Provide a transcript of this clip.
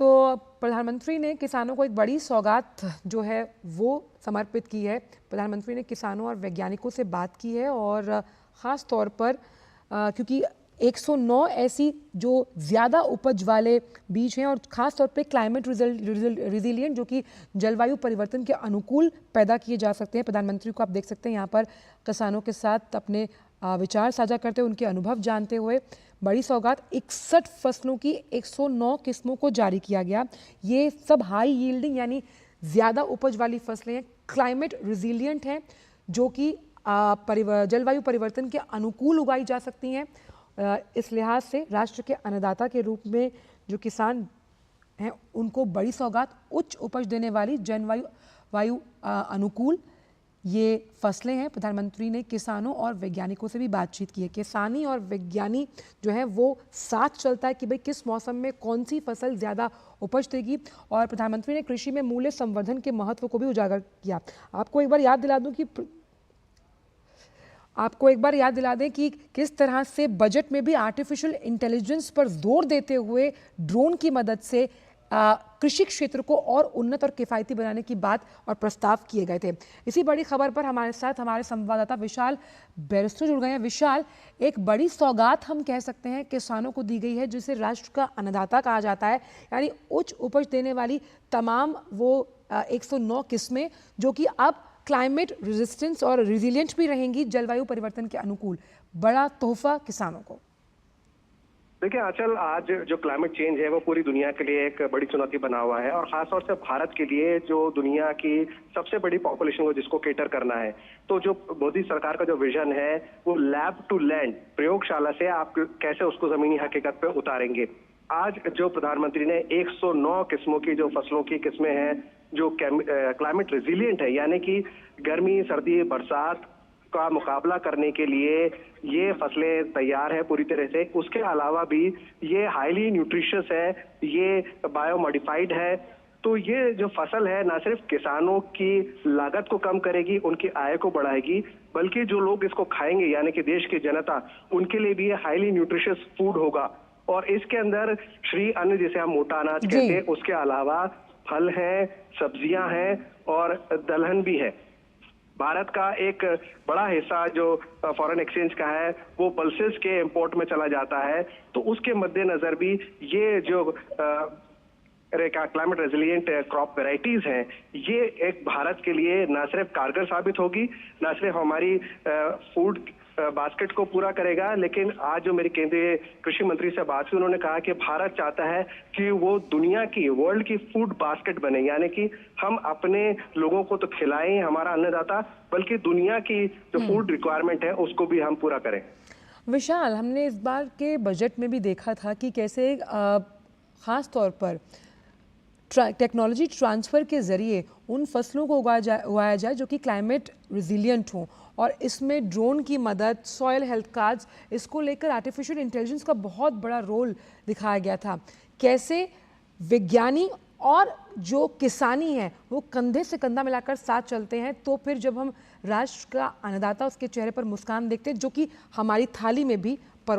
तो प्रधानमंत्री ने किसानों को एक बड़ी सौगात जो है वो समर्पित की है। प्रधानमंत्री ने किसानों और वैज्ञानिकों से बात की है और ख़ास तौर पर क्योंकि 109 ऐसी जो ज़्यादा उपज वाले बीज हैं और ख़ास तौर पे क्लाइमेट रिजिलियंट जो कि जलवायु परिवर्तन के अनुकूल पैदा किए जा सकते हैं। प्रधानमंत्री को आप देख सकते हैं यहाँ पर किसानों के साथ अपने विचार साझा करते हुए, उनके अनुभव जानते हुए बड़ी सौगात 61 फसलों की 109 किस्मों को जारी किया गया। ये सब हाई यील्डिंग यानी ज़्यादा उपज वाली फसलें हैं, क्लाइमेट रिजिलियंट हैं, जो कि जलवायु परिवर्तन के अनुकूल उगाई जा सकती हैं। इस लिहाज से राष्ट्र के अन्नदाता के रूप में जो किसान हैं उनको बड़ी सौगात उच्च उपज देने वाली जलवायु अनुकूल ये फसलें हैं। प्रधानमंत्री ने किसानों और वैज्ञानिकों से भी बातचीत की है। किसानी और वैज्ञानिक जो है वो साथ चलता है कि भाई किस मौसम में कौन सी फसल ज़्यादा उपज देगी। और प्रधानमंत्री ने कृषि में मूल्य संवर्धन के महत्व को भी उजागर किया। आपको एक बार याद दिला दें कि किस तरह से बजट में भी आर्टिफिशियल इंटेलिजेंस पर जोर देते हुए ड्रोन की मदद से कृषि क्षेत्र को और उन्नत और किफ़ायती बनाने की बात और प्रस्ताव किए गए थे। इसी बड़ी खबर पर हमारे साथ हमारे संवाददाता विशाल बैरिस्टो जुड़ गए हैं। विशाल, एक बड़ी सौगात हम कह सकते हैं किसानों को दी गई है, जिसे राष्ट्र का अन्नदाता कहा जाता है, यानी उच्च उपज देने वाली तमाम वो 109 किस्में जो कि अब क्लाइमेट रेजिस्टेंस और रिजिलियंट भी रहेंगी, जलवायु परिवर्तन के अनुकूल। बड़ा तोहफा किसानों को। देखिए आंचल, आज जो क्लाइमेट चेंज है वो पूरी दुनिया के लिए एक बड़ी चुनौती बना हुआ है और खासतौर से भारत के लिए जो दुनिया की सबसे बड़ी पॉपुलेशन को जिसको केटर करना है। तो जो मोदी सरकार का जो विजन है वो लैब टू लैंड, प्रयोगशाला से आप कैसे उसको जमीनी हकीकत पे उतारेंगे। आज जो प्रधानमंत्री ने 109 किस्मों की जो फसलों की किस्में हैं जो क्लाइमेट रेजिलियंट है, यानी कि गर्मी, सर्दी, बरसात का मुकाबला करने के लिए ये फसलें तैयार है पूरी तरह से। उसके अलावा भी ये हाईली न्यूट्रिशियस है, ये बायोमॉडिफाइड है। तो ये जो फसल है ना सिर्फ किसानों की लागत को कम करेगी, उनकी आय को बढ़ाएगी, बल्कि जो लोग इसको खाएंगे यानी कि देश की जनता, उनके लिए भी ये हाईली न्यूट्रिशियस फूड होगा। और इसके अंदर श्री अन्न जिसे हम मोटा अनाज कहते हैं, उसके अलावा फल हैं, सब्जियां हैं और दलहन भी है। भारत का एक बड़ा हिस्सा जो फॉरेन एक्सचेंज का है वो पल्सेस के इंपोर्ट में चला जाता है। तो उसके मद्देनजर भी ये जो क्लाइमेट रेजिलियंट क्रॉप वेराइटीज हैं, ये एक भारत के लिए ना सिर्फ कारगर साबित होगी, ना सिर्फ हमारी फूड बास्केट को पूरा करेगा, लेकिन आज जो मेरी केंद्रीय कृषि मंत्री से बात हुई, उन्होंने कहा कि भारत चाहता है कि वो दुनिया की, वर्ल्ड की फूड बास्केट बने, यानी कि हम अपने लोगों को तो खिलाएं, हमारा अन्नदाता, बल्कि दुनिया की जो फूड रिक्वायरमेंट है उसको भी हम पूरा करें। विशाल, हमने इस बार के बजट में भी देखा था कि कैसे खास तौर पर टेक्नोलॉजी ट्रांसफ़र के ज़रिए उन फसलों को उगाया जाए जो कि क्लाइमेट रिजिलियंट हों, और इसमें ड्रोन की मदद, सॉयल हेल्थ कार्ड्स, इसको लेकर आर्टिफिशियल इंटेलिजेंस का बहुत बड़ा रोल दिखाया गया था। कैसे विज्ञानी और जो किसानी है वो कंधे से कंधा मिलाकर साथ चलते हैं, तो फिर जब हम राष्ट्र का अन्नदाता, उसके चेहरे पर मुस्कान देखते हैं, जो कि हमारी थाली में भी